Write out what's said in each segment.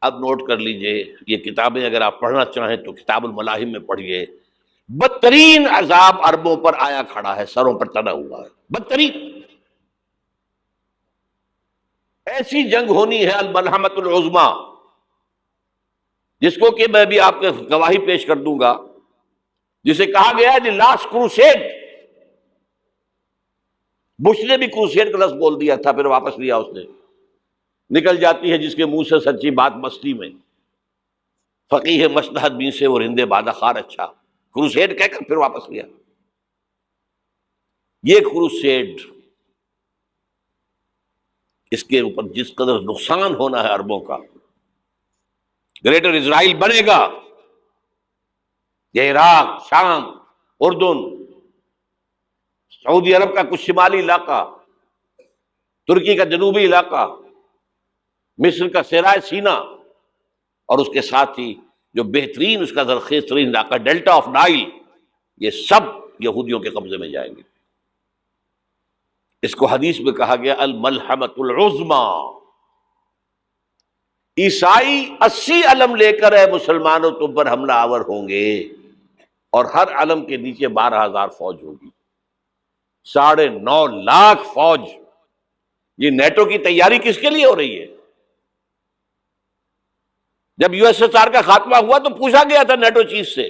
اب نوٹ کر لیجئے، یہ کتابیں اگر آپ پڑھنا چاہیں تو کتاب الملاحم میں پڑھیے، بدترین عذاب عربوں پر آیا کھڑا ہے، سروں پر تنا ہوا ہے، بدترین ایسی جنگ ہونی ہے الملحمۃ العظما، جس کو کہ میں بھی آپ کے گواہی پیش کر دوں گا، جسے کہا گیا ہے دی لاسٹ کروسیڈ۔ بش نے بھی کروسیڈ کا لفظ بول دیا تھا، پھر واپس لیا اس نے۔ نکل جاتی ہے جس کے منہ سے سچی بات مستی میں، فقیہ مصلحت بین سے وہ رندے بادہ خار اچھا، کروسیڈ کہہ کر پھر واپس لیا۔ یہ کروسیڈ، اس کے اوپر جس قدر نقصان ہونا ہے عربوں کا، گریٹر اسرائیل بنے گا، یہ عراق، شام، اردن، سعودی عرب کا کچھ شمالی علاقہ، ترکی کا جنوبی علاقہ، مصر کا صحرائے سینا، اور اس کے ساتھ ہی جو بہترین اس کا زرخیز ترین علاقہ ڈیلٹا آف نائل، یہ سب یہودیوں کے قبضے میں جائیں گے۔ اس کو حدیث میں کہا گیا الملحمۃ العظما۔ عیسائی 80 علم لے کر ہے مسلمانوں تم پر حملہ آور ہوں گے، اور ہر علم کے نیچے 12,000 فوج ہوگی، 9.5 لاکھ فوج۔ یہ نیٹو کی تیاری کس کے لیے ہو رہی ہے؟ جب یو ایس ایس آر کا خاتمہ ہوا تو پوچھا گیا تھا نیٹو چیف سے،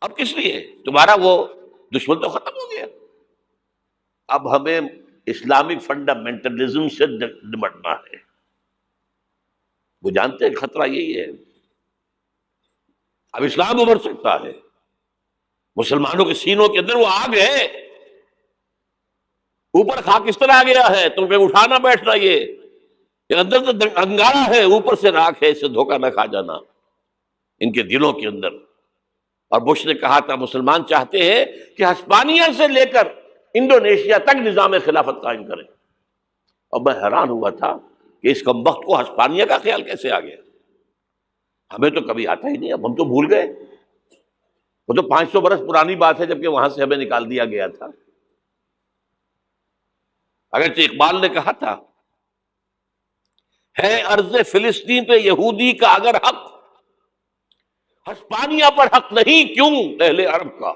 اب کس لیے؟ تمہارا وہ دشمن تو ختم ہو گیا، اب ہمیں اسلامک فنڈامنٹلزم سے نمٹنا ہے۔ وہ جانتے ہیں خطرہ یہی ہے، اب اسلام ابھر سکتا ہے، مسلمانوں کے سینوں کے اندر وہ آگ ہے، اوپر خاک اس طرح آ گیا ہے، تم پہ اٹھانا بیٹھنا، یہ اندر تو انگارہ ہے، اوپر سے راکھ ہے، اسے دھوکہ نہ کھا جانا ان کے دلوں کے اندر۔ اور بش نے کہا تھا مسلمان چاہتے ہیں کہ ہسپانیہ سے لے کر انڈونیشیا تک نظام خلافت قائم کریں، اور میں حیران ہوا تھا کہ اس کمبخت کو ہسپانیہ کا خیال کیسے آ گیا؟ ہمیں تو کبھی آتا ہی نہیں، اب ہم تو بھول گئے، وہ تو 500 برس پرانی بات ہے جبکہ وہاں سے ہمیں نکال دیا گیا تھا۔ اگرچہ اقبال نے کہا تھا ہے ارض فلسطین پہ یہودی کا اگر حق، ہسپانیہ پر حق نہیں کیوں اہل عرب کا؟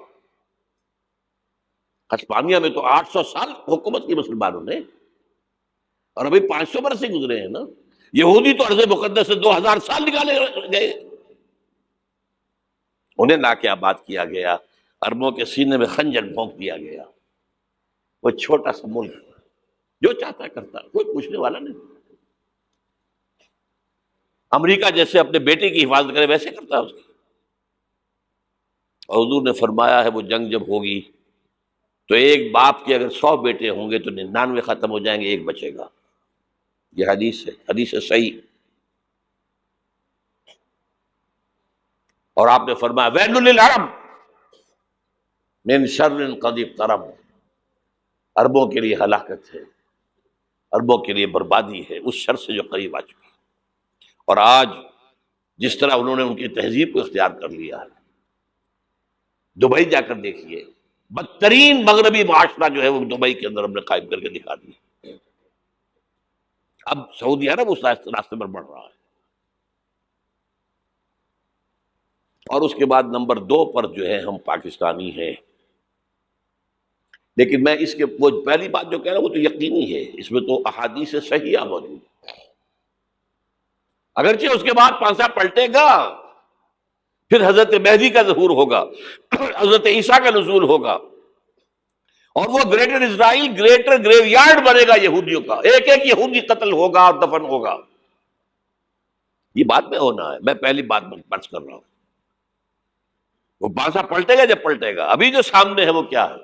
ہسپانیہ میں تو 800 سال حکومت کی مسلمانوں نے، اور ابھی 500 برس سے گزرے ہیں نا۔ یہودی تو ارض مقدس سے 2000 سال نکالے گئے، انہیں لا کے آباد کیا گیا، عربوں کے سینے میں خنجر بھونک دیا گیا۔ وہ چھوٹا سا ملک جو چاہتا کرتا، کوئی پوچھنے والا نہیں۔ امریکہ جیسے اپنے بیٹے کی حفاظت کرے ویسے کرتا ہے اس کی۔ اور حضور نے فرمایا ہے وہ جنگ جب ہوگی تو ایک باپ کے اگر 100 بیٹے ہوں گے تو 99 ختم ہو جائیں گے، ایک بچے گا۔ یہ حدیث ہے، حدیث ہے صحیح۔ اور آپ نے فرمایا ویل للعرب من شر قد اقترب، عربوں کے لیے ہلاکت ہے، عربوں کے لیے بربادی ہے اس شر سے جو قریب آ چکی ہے۔ اور آج جس طرح انہوں نے ان کی تہذیب کو اختیار کر لیا ہے، دبئی جا کر دیکھیے، بدترین مغربی معاشرہ جو ہے وہ دبئی کے اندر ہم نے قائم کر کے دکھا دیا۔ اب سعودی عرب اس راستے پر بڑھ رہا ہے۔ اور اس کے بعد نمبر 2 پر جو ہے ہم پاکستانی ہیں، لیکن میں اس کے وہ پہلی بات جو کہہ رہا ہوں وہ تو یقینی ہے، اس میں تو احادیث صحیحہ موجود ہے۔ اگرچہ اس کے بعد پانسا پلٹے گا، پھر حضرت مہدی کا ظہور ہوگا، حضرت عیسیٰ کا نزول ہوگا، اور وہ گریٹر اسرائیل گریٹر گریو یارڈ بنے گا یہودیوں کا، ایک ایک یہودی قتل ہوگا اور دفن ہوگا۔ یہ بات میں ہونا ہے، میں پہلی بات بچ کر رہا ہوں۔ وہ پانسا پلٹے گا جب پلٹے گا، ابھی جو سامنے ہے وہ کیا ہے؟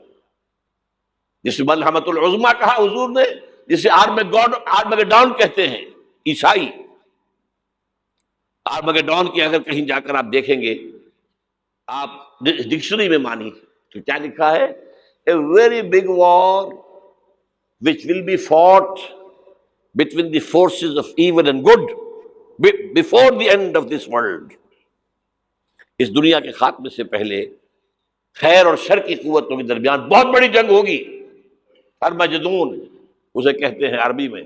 جس ملحمۃ العظما کہا حضور نے، جسے آرمگیڈون کہتے ہیں عیسائی۔ آرمگیڈون کی اگر کہیں جا کر آپ دیکھیں گے، آپ ڈکشنری میں مانی تو کیا لکھا ہے؟ A very big war which will be fought between the forces of evil and good before the end of this world۔ اس دنیا کے خاتمے سے پہلے خیر اور شر کی قوتوں کے درمیان بہت بڑی جنگ ہوگی۔ ارمجدون اسے کہتے ہیں عربی میں،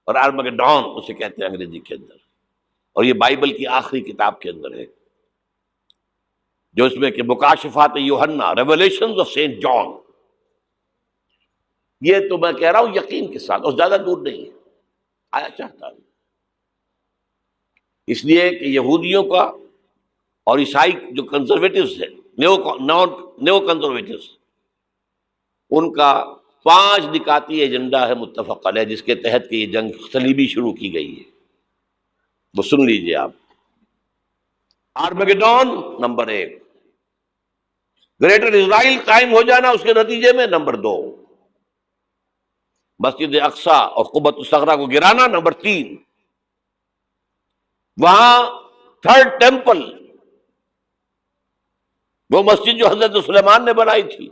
اور آرمگیڈون اسے کہتے ہیں انگریزی کے اندر۔ اور یہ بائبل کی آخری کتاب کے اندر ہے، جو اس میں کہ مکاشفات یوحنا، ریولیشنز آف سینٹ جان. یہ تو میں کہہ رہا ہوں یقین کے ساتھ، اور زیادہ دور نہیں ہے، آیا چاہتا ہے. اس لیے کہ یہودیوں کا اور عیسائی جو کنزرویٹوز ہیں، نیو کنزرویٹوز، ان کا 5 نکاتی ایجنڈا ہے متفق علیہ، جس کے تحت کہ یہ جنگ صلیبی شروع کی گئی ہے. وہ سن لیجئے آپ. آرمیگیڈون نمبر 1، گریٹر اسرائیل قائم ہو جانا اس کے نتیجے میں نمبر 2، مسجد اقصی اور قبۃ الصغریٰ کو گرانا نمبر 3، وہاں تھرڈ ٹیمپل، وہ مسجد جو حضرت سلیمان نے بنائی تھی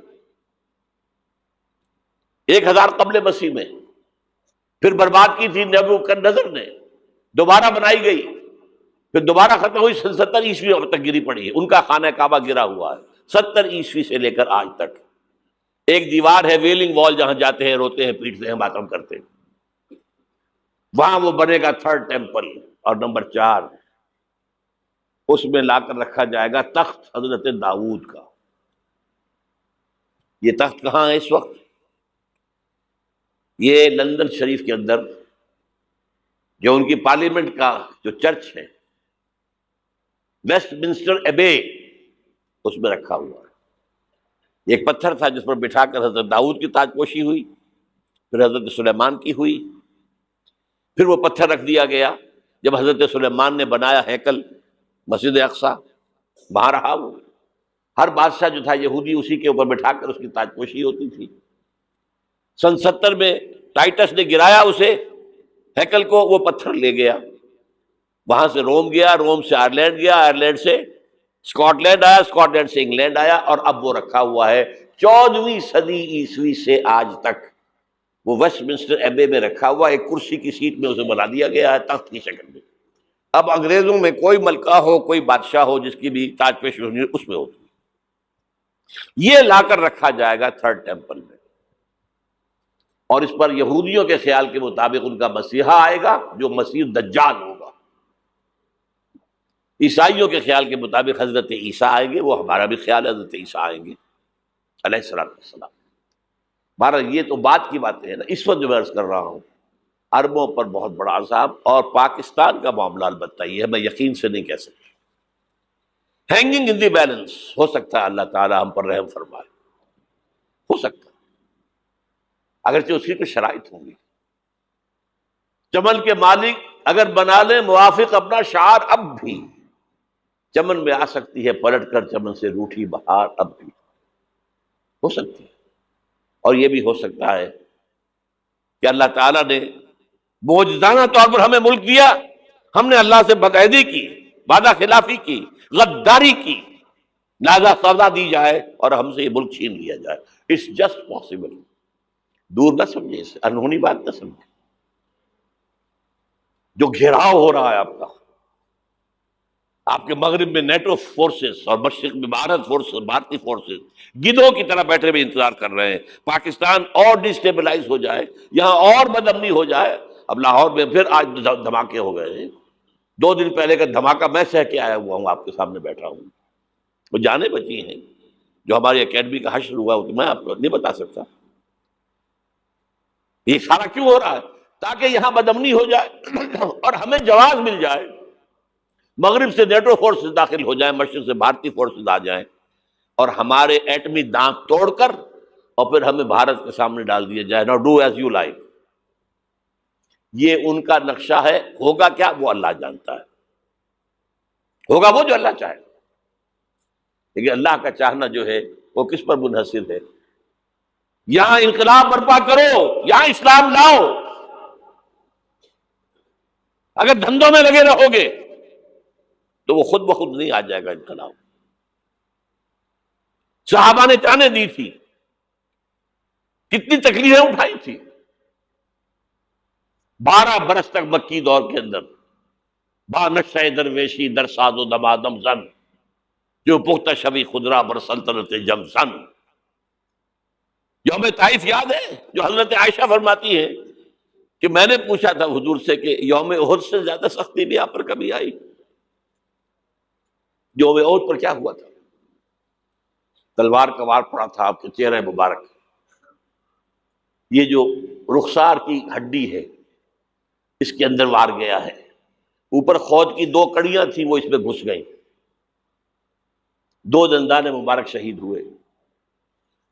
1000 قبل مسیح میں، پھر برباد کی تھی نیبوکدنیزر نے، دوبارہ بنائی گئی، پھر دوبارہ ختم ہوئی 70 عیسوی تک گری پڑی ہے. ان کا خانہ کعبہ گرا ہوا ہے 70 عیسوی سے لے کر آج تک. ایک دیوار ہے ویلنگ وال، جہاں جاتے ہیں، روتے ہیں، پیٹتے ہیں، ماتم کرتے ہیں، وہاں وہ بنے گا تھرڈ ٹیمپل. اور نمبر 4، اس میں لا کر رکھا جائے گا تخت حضرت داؤد کا. یہ تخت کہاں ہے اس وقت؟ یہ لندن شریف کے اندر، جو ان کی پارلیمنٹ کا جو چرچ ہے، ویسٹ منسٹر ایبے، اس میں رکھا ہوا ہے. ایک پتھر تھا جس پر بٹھا کر حضرت داؤد کی تاج پوشی ہوئی، پھر حضرت سلیمان کی ہوئی، پھر وہ پتھر رکھ دیا گیا جب حضرت سلیمان نے بنایا ہیکل مسجد اقصی، وہاں رہا وہ. ہر بادشاہ جو تھا یہودی اسی کے اوپر بٹھا کر اس کی تاج پوشی ہوتی تھی. سن 70 میں ٹائٹس نے گرایا اسے، ہیکل کو، وہ پتھر لے گیا، وہاں سے روم گیا، روم سے آئرلینڈ گیا، آئرلینڈ سے اسکاٹ لینڈ آیا، اسکاٹ لینڈ سے انگلینڈ آیا، اور اب وہ رکھا ہوا ہے 14ویں صدی عیسوی سے آج تک. وہ ویسٹ منسٹر ایبے میں رکھا ہوا، ایک کرسی کی سیٹ میں اسے بنا دیا گیا ہے تخت کی شکل میں. اب انگریزوں میں کوئی ملکہ ہو، کوئی بادشاہ ہو جس کی بھی تاج پوشی ہونی اس میں ہوتی. یہ لا کر رکھا جائے گا تھرڈ ٹیمپل میں، اور اس پر یہودیوں کے خیال کے مطابق ان کا مسیحا آئے گا جو مسیح دجال ہوگا. عیسائیوں کے خیال کے مطابق حضرت عیسیٰ آئیں گے، وہ ہمارا بھی خیال ہے حضرت عیسیٰ آئیں گے علیہ السلام. بہرحال یہ تو بات کی باتیں ہیں نا. اس وقت جو میں عرض کر رہا ہوں، عربوں پر بہت بڑا عذاب، اور پاکستان کا معاملہ البتہ یہ ہے، میں یقین سے نہیں کہہ سکتا. ہینگنگ ان دی بیلنس، ہو سکتا ہے اللہ تعالیٰ ہم پر رحم فرمائے، ہو سکتا ہے، اگرچہ اس کی کچھ شرائط ہوں گی. چمن کے مالک اگر بنا لیں موافق اپنا شعار، اب بھی چمن میں آ سکتی ہے پلٹ کر چمن سے روٹھی بہار، اب بھی ہو سکتی ہے. اور یہ بھی ہو سکتا ہے کہ اللہ تعالیٰ نے معجزانہ طور پر ہمیں ملک دیا، ہم نے اللہ سے بدعہدی کی، وعدہ خلافی کی، غداری کی، لہذا سزا دی جائے اور ہم سے یہ ملک چھین لیا جائے. It's just possible. دور نہ سمجھے اسے، انہونی بات نہ سمجھے. جو گھیراؤ ہو رہا ہے آپ کے مغرب میں نیٹو فورسز اور مشرق میں بھارتی فورسز گدھوں کی طرح بیٹھے ہوئے انتظار کر رہے ہیں پاکستان اور ڈسٹیبلائز ہو جائے، یہاں اور بدامنی ہو جائے. اب لاہور میں پھر آج دھماکے ہو گئے ہیں. 2 دن پہلے کا دھماکہ میں سہ کے آیا ہوا ہوں، آپ کے سامنے بیٹھا ہوں. وہ جانیں بچی ہیں جو ہماری اکیڈمی کا حشر ہوا، تو میں آپ کو نہیں بتا سکتا. یہ سارا کیوں ہو رہا ہے؟ تاکہ یہاں بدامنی ہو جائے اور ہمیں جواز مل جائے. مغرب سے نیٹو فورسز داخل ہو جائیں، مشرق سے بھارتی فورسز آ جائیں، اور ہمارے ایٹمی دانت توڑ کر اور پھر ہمیں بھارت کے سامنے ڈال دیا جائے. نو ڈو ایز یو لائک. یہ ان کا نقشہ ہے. ہوگا کیا وہ اللہ جانتا ہے، ہوگا وہ جو اللہ چاہے. لیکن اللہ کا چاہنا جو ہے وہ کس پر منحصر ہے؟ یہاں انقلاب برپا کرو، یہاں اسلام لاؤ. اگر دھندوں میں لگے رہو گے تو وہ خود بخود نہیں آ جائے گا انقلاب. صحابہ نے جانیں دی تھی، کتنی تکلیفیں اٹھائی تھی. 12 برس تک مکی دور کے اندر با نقشہ درویشی در ساز و دمادم زن، جو پختہ شبی خدرا بر سلطنت جم سن. یوم طائف یاد ہے جو حضرت عائشہ فرماتی ہے کہ میں نے پوچھا تھا حضور سے کہ یوم احد سے زیادہ سختی بھی آپ پر کبھی آئی؟ یوم احد پر کیا ہوا تھا؟ تلوار کا وار پڑا تھا آپ کے چہرہ مبارک، یہ جو رخسار کی ہڈی ہے اس کے اندر وار گیا ہے، اوپر خود کی 2 کڑیاں تھیں وہ اس میں گھس گئیں، 2 دندان مبارک شہید ہوئے۔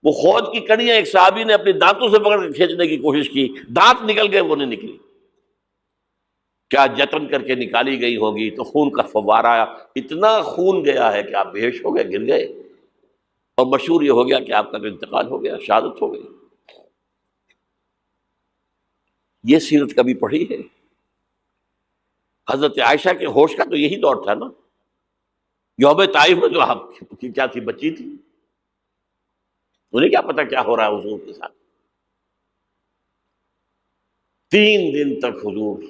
وہ خود کی کڑیاں ایک صحابی نے اپنے دانتوں سے پکڑ کے کھینچنے کی کوشش کی، دانت نکل گئے، وہ نہیں نکلی، کیا جتن کر کے نکالی گئی ہوگی تو خون کا فوارہ آیا، اتنا خون گیا ہے کہ آپ بے ہوش ہو گئے، گر گئے، اور مشہور یہ ہو گیا کہ آپ کا تو انتقال ہو گیا، شہادت ہو گئی۔ یہ سیرت کبھی پڑھی ہے؟ حضرت عائشہ کے ہوش کا تو یہی دور تھا نا، یوم طائف میں تو آپ کی کیا تھی، بچی تھی، انہیں کیا پتا کیا ہو رہا ہے حضور کے ساتھ۔ 3 دن تک حضور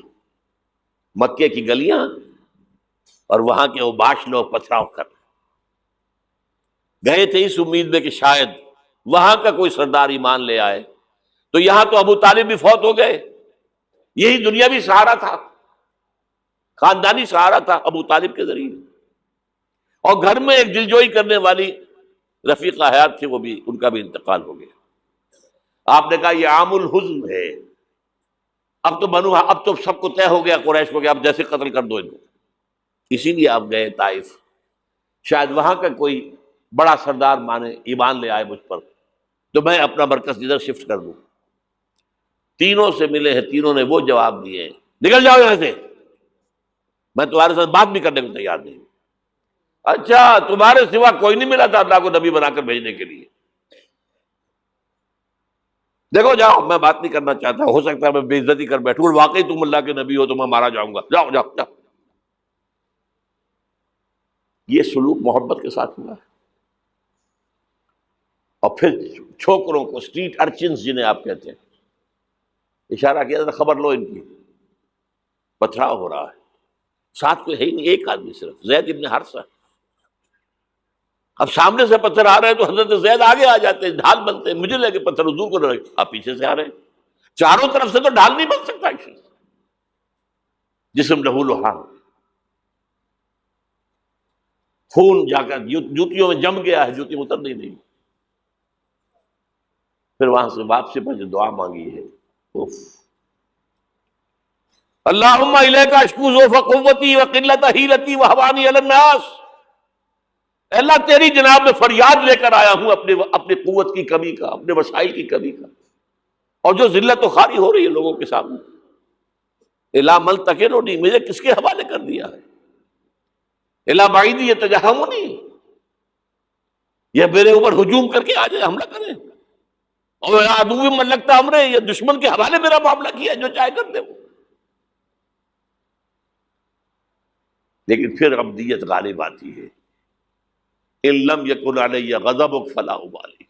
مکے کی گلیاں اور وہاں کے اوباش لوگ پتھراؤ کر گئے تھے اس امید میں کہ شاید وہاں کا کوئی سردار ایمان لے آئے، تو یہاں تو ابو طالب بھی فوت ہو گئے، یہی دنیاوی سہارا تھا، خاندانی سہارا تھا ابو طالب کے ذریعے، اور گھر میں ایک دلجوئی کرنے والی رفیقہ حیات تھی، وہ بھی، ان کا بھی انتقال ہو گیا۔ آپ نے کہا یہ عام الحزن ہے، اب تو سب کو طے ہو گیا قریش کو کہ اب جیسے قتل کر دو ان کو، اسی لیے آپ گئے طائف، شاید وہاں کا کوئی بڑا سردار مانے ایمان لے آئے مجھ پر تو میں اپنا مرکز ادھر شفٹ کر دوں۔ تینوں سے ملے ہیں، تینوں نے وہ جواب دیے ہیں، نکل جاؤ یہاں سے، میں تمہارے ساتھ بات بھی کرنے کو تیار نہیں۔ اچھا، تمہارے سوا کوئی نہیں ملا تھا اللہ کو نبی بنا کر بھیجنے کے لیے؟ دیکھو جاؤ، میں بات نہیں کرنا چاہتا، ہو سکتا ہے میں بے عزتی کر بیٹھوں، اور واقعی تم اللہ کے نبی ہو تو میں مارا جاؤں گا، جاؤ جاؤ جاؤ۔ یہ سلوک محبت کے ساتھ ہوا ہے۔ اور پھر چھوکروں کو، اسٹریٹ ارچنز جنہیں آپ کہتے ہیں، اشارہ کیا تھا، خبر لو ان کی، پتھراؤ ہو رہا ہے، ساتھ کوئی ہے ہی نہیں، ایک آدمی صرف، زید ابن حارثہ۔ اب سامنے سے پتھر آ رہے ہیں تو حضرت زید آگے آ جاتے ہیں، ڈھال بنتے ہیں، مجھے لگے پتھر حضور کو لگے، آپ پیچھے سے آ رہے ہیں، چاروں طرف سے تو ڈھال نہیں بن سکتا، جسم لہو لہان، خون جا کر جوتیوں میں جم گیا ہے، جوتی اتر نہیں رہی۔ پھر وہاں سے واپسی پر جو دعا مانگی ہے، اللہم الیک اشکو ضعف قوتی وقلت حیلتی وہوانی علی الناس، اللہ تیری جناب میں فریاد لے کر آیا ہوں اپنی قوت کی کمی کا، اپنے وسائل کی کمی کا، اور جو ذلت و خواری ہو رہی ہے لوگوں کے سامنے، الا ملتقننی، مجھے کس کے حوالے کر دیا ہے، الا بعیدی یتجہمنی، یہ میرے اوپر ہجوم کر کے آ جائے، حملہ کرے، اور عدو من لگتا امرے، یہ دشمن کے حوالے میرا معاملہ کیا، جو چاہے کر دے وہ۔ لیکن پھر عبدیت غالب آتی ہے، ان لم یکن علی غضبک فلا ابالی،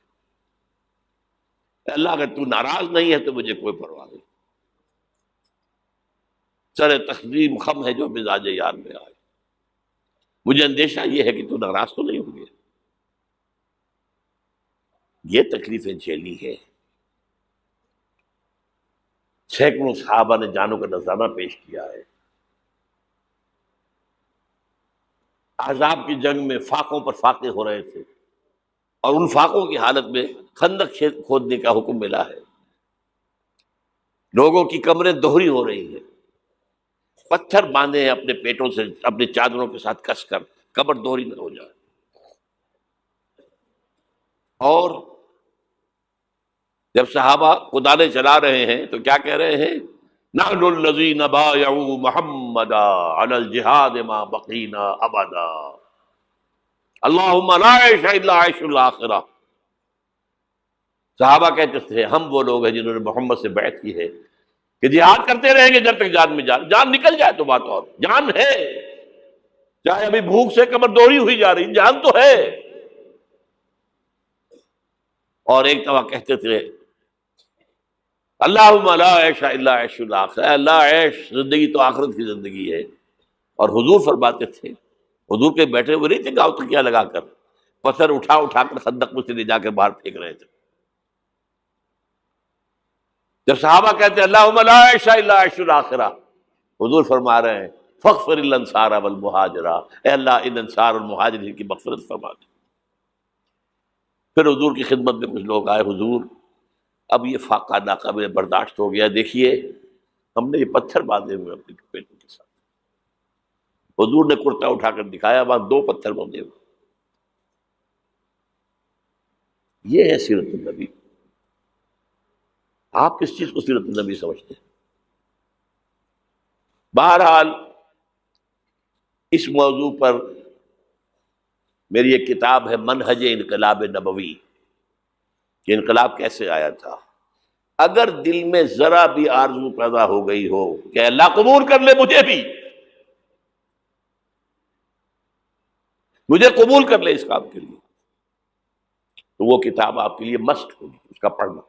اللہ اگر تو ناراض نہیں ہے تو مجھے کوئی پرواہ نہیں، سر تسلیم خم ہے جو مزاج یار میں آئے، مجھے اندیشہ یہ ہے کہ تو ناراض تو نہیں ہو گیا۔ یہ تکلیفیں جھیلی ہے، سینکڑوں صحابہ نے جانوں کا نذرانہ پیش کیا ہے، احزاب کی جنگ میں فاقوں پر فاقے ہو رہے تھے، اور ان فاقوں کی حالت میں خندق کھودنے کا حکم ملا ہے، لوگوں کی کمریں دوہری ہو رہی ہیں، پتھر باندھے ہیں اپنے پیٹوں سے، اپنے چادروں کے ساتھ کس کر کمر دوہری نہ ہو جائے، اور جب صحابہ کدالیں چلا رہے ہیں تو کیا کہہ رہے ہیں، نحن الذین بایعوا محمدا علی الجہاد ما بقینا ابدا، اللہم لا عیش الا عیش الاخرہ۔ صحابہ کہتے تھے ہم وہ لوگ ہیں جنہوں نے محمد سے بیعت کی ہے کہ جہاد کرتے رہیں گے جب تک جان میں جان نکل جائے تو بات، اور جان ہے، چاہے ابھی بھوک سے کمر دوہری ہوئی جا رہی، جان تو ہے۔ اور ایک دفعہ کہتے تھے اللہم لا عیش الا عیش الاخرہ، اللہ عیش زندگی تو آخرت کی زندگی ہے، اور حضور فرماتے تھے، حضور کے بیٹھے ہوئے نہیں تھے گاؤں تکیہ لگا کر، پتھر اٹھا اٹھا کر خندق میں سے لے جا کے باہر پھینک رہے تھے، جب صحابہ کہتے ہیں اللہم لا عیش الا عیش الاخرہ، حضور فرما رہے ہیں فاغفر للانصار والمہاجرہ، اے اللہ ان انصار اور مہاجرین کی مغفرت فرما دے۔ پھر حضور کی خدمت میں کچھ لوگ آئے، حضور اب یہ فاقہ ناقابل برداشت ہو گیا، دیکھیے ہم نے یہ پتھر باندھے ہوئے اپنے پیٹوں کے ساتھ۔ حضور نے کرتا اٹھا کر دکھایا، وہاں 2 پتھر باندھے ہوئے۔ یہ ہے سیرت النبی۔ آپ کس چیز کو سیرت النبی سمجھتے ہیں؟ بہرحال اس موضوع پر میری ایک کتاب ہے منہج انقلاب نبوی، کہ انقلاب کیسے آیا تھا۔ اگر دل میں ذرا بھی آرزو پیدا ہو گئی ہو کہ اللہ قبول کر لے مجھے بھی، مجھے قبول کر لے اس کام کے لیے، تو وہ کتاب آپ کے لیے مسٹ ہوگی، اس کا پڑھنا۔